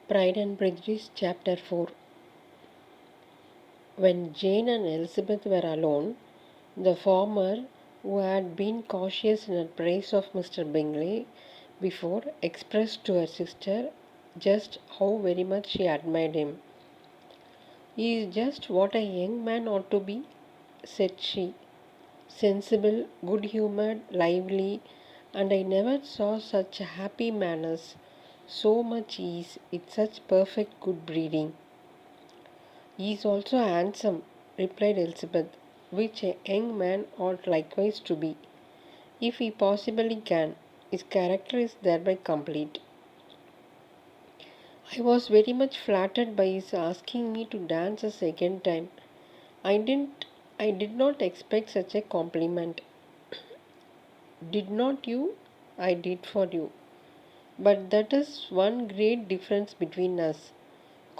Pride and Prejudice, Chapter 4. When Jane and Elizabeth were alone, the former, who had been cautious in her praise of Mr. Bingley before, expressed to her sister just how very much she admired him. "He is just what a young man ought to be," said she. "Sensible, good humoured, lively, and I never saw such happy manners, so much ease, with such perfect good breeding." "He is also handsome," replied Elizabeth, "which a young man ought likewise to be, if he possibly can. His character is thereby complete. I was very much flattered by his asking me to dance a second time. I didn't I did not expect such a compliment. Did not you? I did for you. But that is one great difference between us.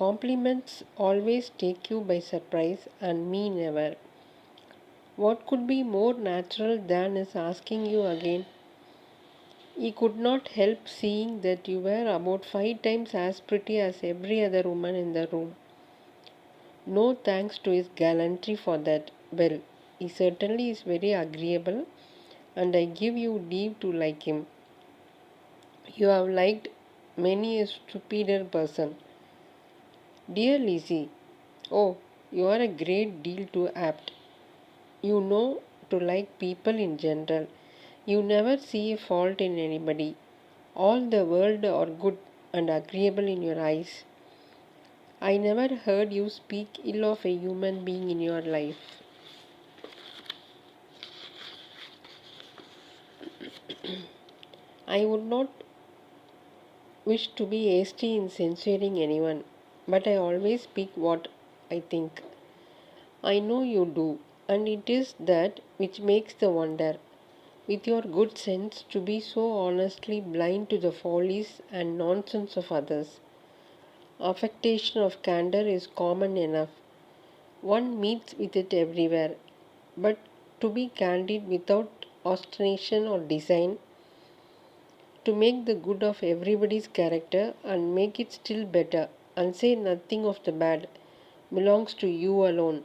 Compliments always take you by surprise, and me never. What could be more natural than his asking you again? He could not help seeing that you were about 5 times as pretty as every other woman in the room. No thanks to his gallantry for that. Well, he certainly is very agreeable, and I give you leave to like him. You have liked many a superior person. Dear Lizzie, oh, you are a great deal too apt. You know to like people in general. You never see a fault in anybody. All the world are good and agreeable in your eyes. I never heard you speak ill of a human being in your life." "I would not wish to be hasty in censuring anyone, but I always speak what I think." "I know you do, and it is that which makes the wonder, with your good sense, to be so honestly blind to the follies and nonsense of others. Affectation of candour is common enough. One meets with it everywhere. But to be candid without ostentation or design, to make the good of everybody's character and make it still better, and say nothing of the bad, belongs to you alone.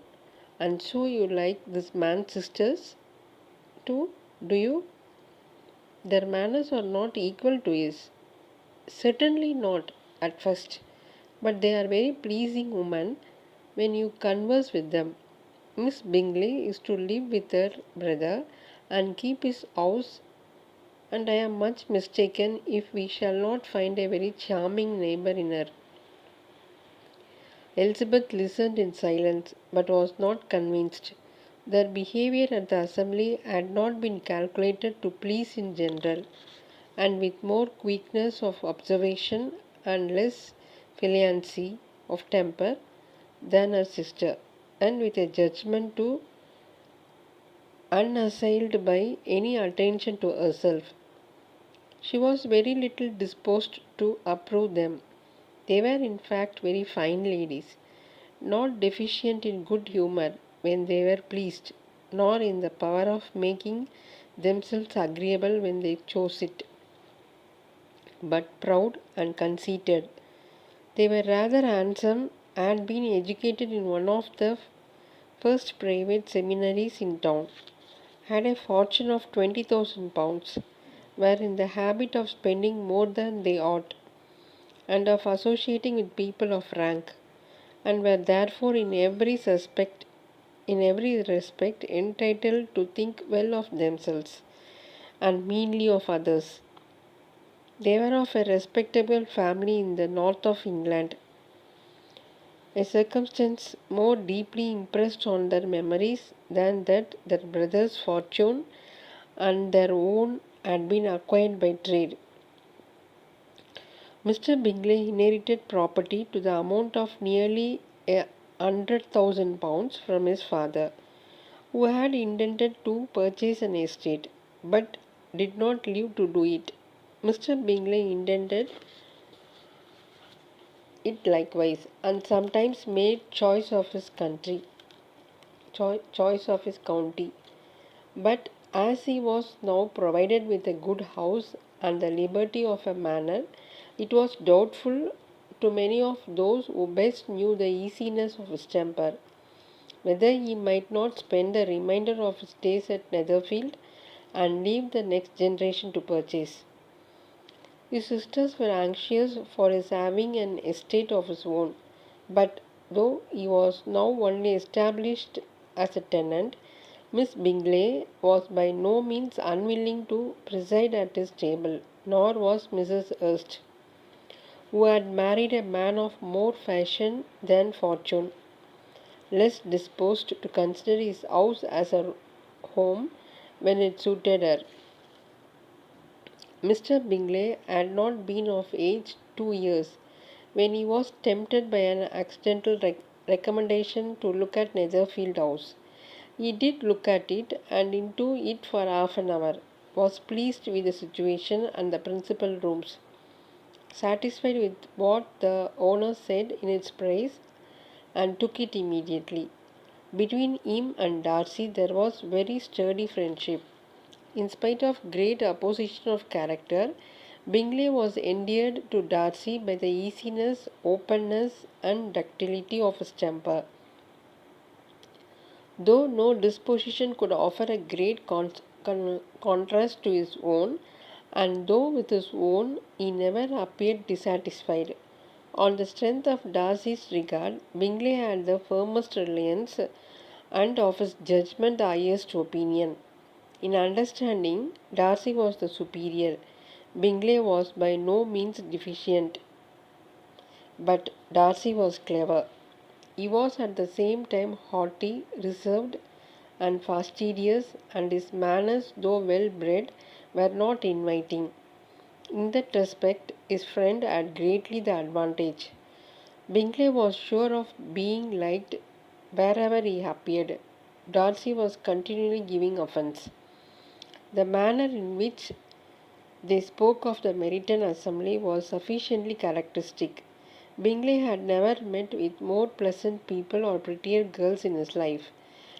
And so you like this man's sisters too, do you? Their manners are not equal to his." "Certainly not, at first. But they are very pleasing women when you converse with them. Miss Bingley is to live with her brother and keep his house, and I am much mistaken if we shall not find a very charming neighbour in her." Elizabeth listened in silence, but was not convinced. Their behaviour at the assembly had not been calculated to please in general, and with more quickness of observation and less pliancy of temper than her sister, and with a judgment too unassailed by any attention to herself. She was very little disposed to approve them. They were in fact very fine ladies, not deficient in good humour when they were pleased, nor in the power of making themselves agreeable when they chose it, but proud and conceited. They were rather handsome, had been educated in one of the first private seminaries in town, had a fortune of £20,000, were in the habit of spending more than they ought, and of associating with people of rank, and were therefore in every respect entitled to think well of themselves and meanly of others. They were of a respectable family in the north of England, a circumstance more deeply impressed on their memories than that their brother's fortune and their own had been acquired by trade. Mr. Bingley inherited property to the amount of nearly £100,000 from his father, who had intended to purchase an estate, but did not live to do it. Mr. Bingley intended it likewise, and sometimes made choice of his county. But as he was now provided with a good house and the liberty of a manor, it was doubtful to many of those who best knew the easiness of his temper, whether he might not spend the remainder of his days at Netherfield and leave the next generation to purchase. His sisters were anxious for his having an estate of his own, but though he was now only established as a tenant, Miss Bingley was by no means unwilling to preside at his table, nor was Mrs. Hurst, who had married a man of more fashion than fortune, less disposed to consider his house as her home when it suited her. Mr. Bingley had not been of age 2 years when he was tempted by an accidental recommendation to look at Netherfield House. He did look at it and into it for half an hour, was pleased with the situation and the principal rooms, satisfied with what the owner said in its praise, and took it immediately. Between him and Darcy there was very sturdy friendship. In spite of great opposition of character, Bingley was endeared to Darcy by the easiness, openness, and ductility of his temper. Though no disposition could offer a great contrast to his own, and though with his own he never appeared dissatisfied, on the strength of Darcy's regard, Bingley had the firmest reliance, and of his judgment the highest opinion. In understanding, Darcy was the superior. Bingley was by no means deficient, but Darcy was clever. He was at the same time haughty, reserved, and fastidious, and his manners, though well bred, were not inviting. In that respect, his friend had greatly the advantage. Bingley was sure of being liked wherever he appeared. Darcy was continually giving offence. The manner in which they spoke of the Meryton assembly was sufficiently characteristic. Bingley had never met with more pleasant people or prettier girls in his life.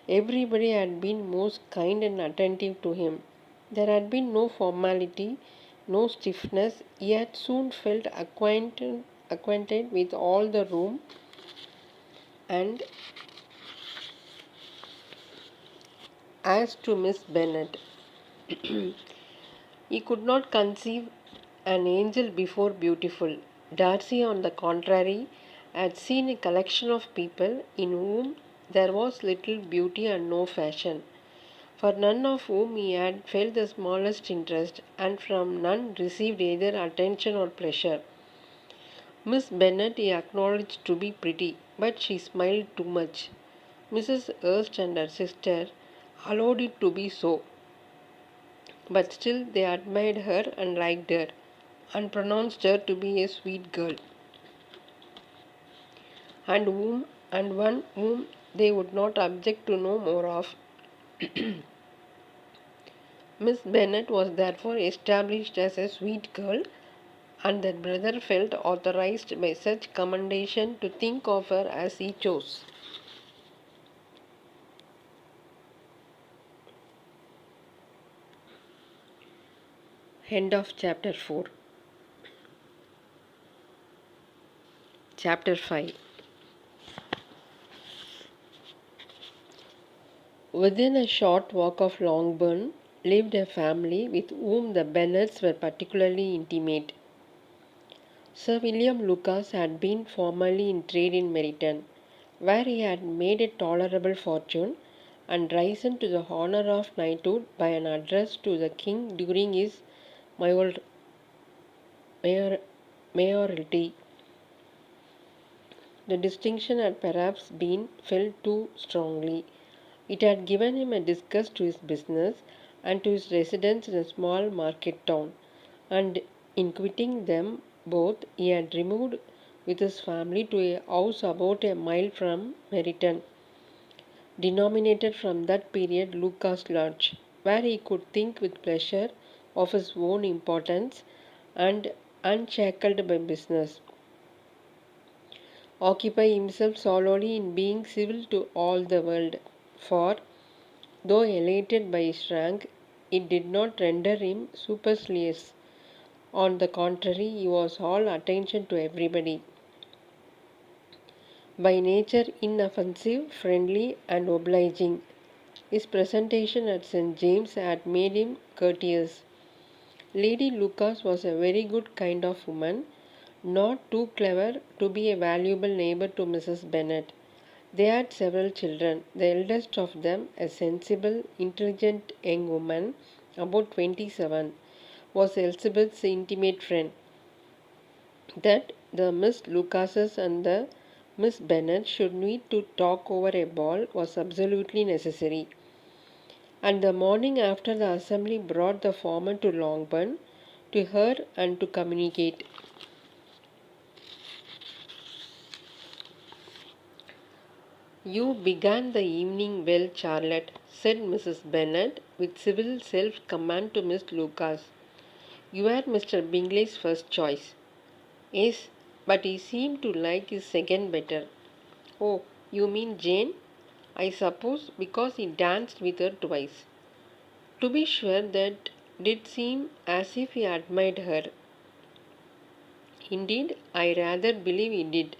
Everybody had been most kind and attentive to him. There had been no formality, no stiffness. He had soon felt acquainted with all the room, and as to Miss Bennet, he could not conceive an angel before beautiful. Darcy, on the contrary, had seen a collection of people in whom there was little beauty and no fashion, for none of whom he had felt the smallest interest, and from none received either attention or pleasure. Miss Bennet he acknowledged to be pretty, but she smiled too much. Mrs. Hurst and her sister allowed it to be so, but still they admired her and liked her, and pronounced her to be a sweet girl, and one whom they would not object to know more of. Miss Bennet was therefore established as a sweet girl, and their brother felt authorized by such commendation to think of her as he chose. End of chapter 4. Chapter 5. Within a short walk of Longbourn lived a family with whom the Bennets were particularly intimate. Sir William Lucas had been formerly in trade in Meryton, where he had made a tolerable fortune, and risen to the honour of knighthood by an address to the king during his mayor, mayoralty. The distinction had perhaps been felt too strongly. It had given him a disgust to his business and to his residence in a small market town, and in quitting them both he had removed with his family to a house about a mile from Meryton, denominated from that period Lucas Lodge, where he could think with pleasure of his own importance and, unshackled by business, occupy himself solely in being civil to all the world. For, though elated by his rank, it did not render him supercilious. On the contrary, he was all attention to everybody. By nature inoffensive, friendly, and obliging. His presentation at St. James had made him courteous. Lady Lucas was a very good kind of woman, not too clever to be a valuable neighbor to Mrs. Bennet. They had several children, the eldest of them, a sensible, intelligent young woman, about 27, was Elizabeth's intimate friend. That the Miss Lucases and the Miss Bennet should meet to talk over a ball was absolutely necessary. And the morning after the assembly brought the former to Longbourn to her and to communicate. You began the evening well, Charlotte, said Mrs. Bennet with civil self command to Miss Lucas. You are Mr. Bingley's first choice. Yes, but he seemed to like his second better. Oh, you mean Jane? I suppose because he danced with her twice. To be sure, that did seem as if he admired her. Indeed, I rather believe he did.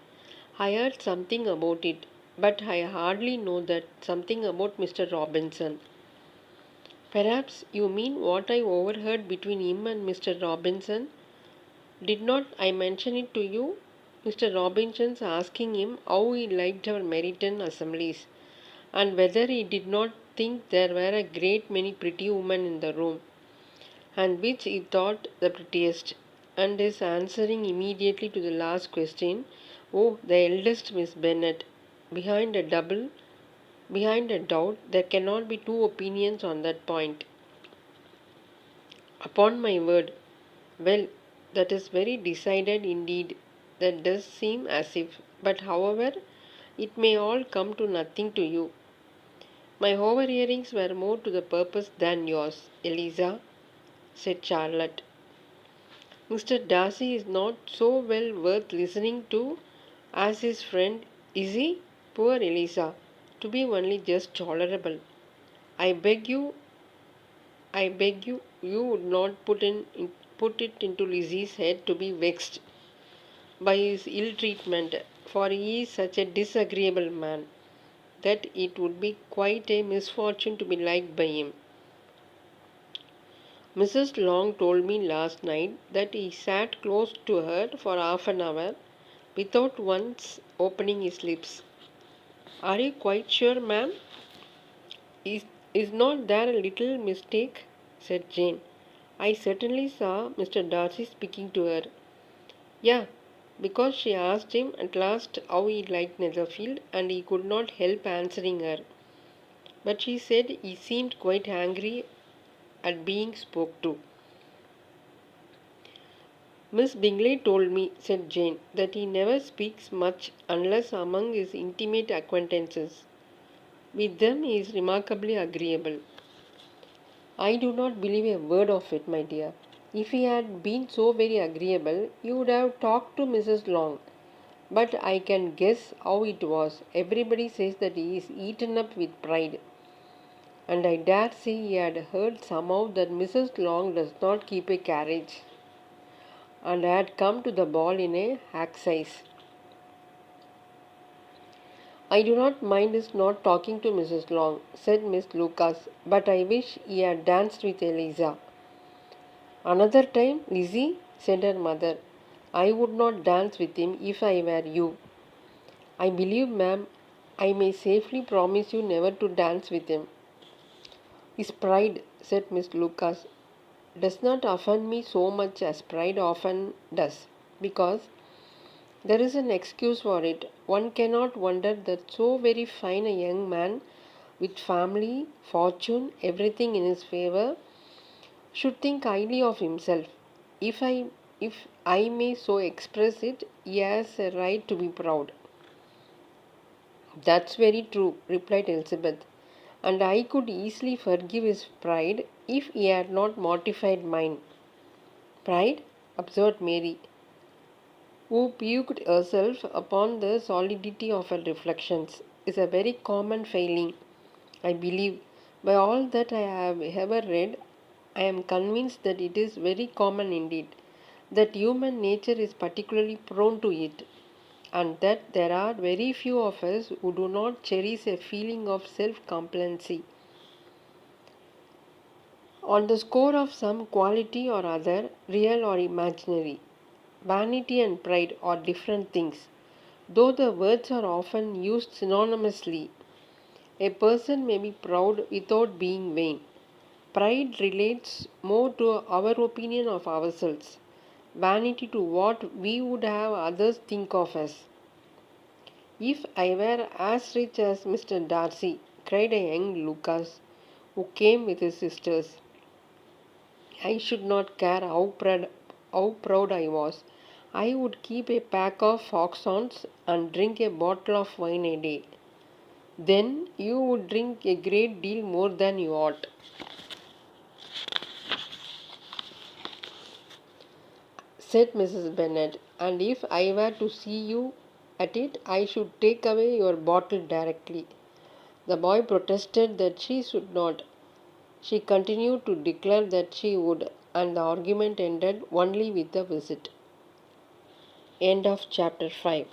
I heard something about it, but I hardly know that something about Mr. Robinson. Perhaps you mean what I overheard between him and Mr. Robinson? Did not I mention it to you? Mr. Robinson's asking him how he liked our Meryton assemblies, and whether he did not think there were a great many pretty women in the room, and which he thought the prettiest, and his answering immediately to the last question, oh, the eldest Miss Bennet. Behind a double, behind a doubt, there cannot be two opinions on that point. Upon my word. Well, that is very decided indeed. That does seem as if, but however, it may all come to nothing to you. My overhearings were more to the purpose than yours, Eliza, said Charlotte. Mr. Darcy is not so well worth listening to as his friend, is he? Poor Eliza, to be only just tolerable. I beg you, you would not put it into Lizzie's head to be vexed by his ill treatment, for he is such a disagreeable man that it would be quite a misfortune to be liked by him. Mrs. Long told me last night that he sat close to her for half an hour without once opening his lips. Are you quite sure, ma'am? Is, is not there a little mistake? Said Jane. I certainly saw Mr. Darcy speaking to her. Yeah, because she asked him at last how he liked Netherfield, and he could not help answering her. But she said he seemed quite angry at being spoke to. Miss Bingley told me, said Jane, that he never speaks much unless among his intimate acquaintances. With them he is remarkably agreeable. I do not believe a word of it, my dear. If he had been so very agreeable, you would have talked to Mrs. Long. But I can guess how it was. Everybody says that he is eaten up with pride. And I dare say he had heard somehow that Mrs. Long does not keep a carriage, and had come to the ball in a hack size. I do not mind his not talking to Mrs. Long, said Miss Lucas, but I wish he had danced with Eliza. Another time, Lizzie, said her mother, I would not dance with him if I were you. I believe, ma'am, I may safely promise you never to dance with him. His pride, said Miss Lucas, does not offend me so much as pride often does, because there is an excuse for it. One cannot wonder that so very fine a young man, with family, fortune, everything in his favour, should think highly of himself. If I if I may so express it, he has a right to be proud. That's very true, replied Elizabeth, and I could easily forgive his pride if he had not mortified mine. Pride? Observed Mary, who piqued herself upon the solidity of her reflections, is a very common failing. I believe, by all that I have ever read, I am convinced that it is very common indeed, that human nature is particularly prone to it. and that there are very few of us who do not cherish a feeling of self-complacency on the score of some quality or other, real or imaginary. Vanity and pride are different things, though the words are often used synonymously. A person may be proud without being vain. Pride relates more to our opinion of ourselves, vanity to what we would have others think of us. If I were as rich as Mr. Darcy, cried a young Lucas, who came with his sisters, I should not care how proud I was. I would keep a pack of foxhounds and drink a bottle of wine a day. Then you would drink a great deal more than you ought, said Mrs. Bennet, and if I were to see you at it, I should take away your bottle directly. The boy protested that she should not. She continued to declare that she would, and the argument ended only with the visit. End of chapter 5.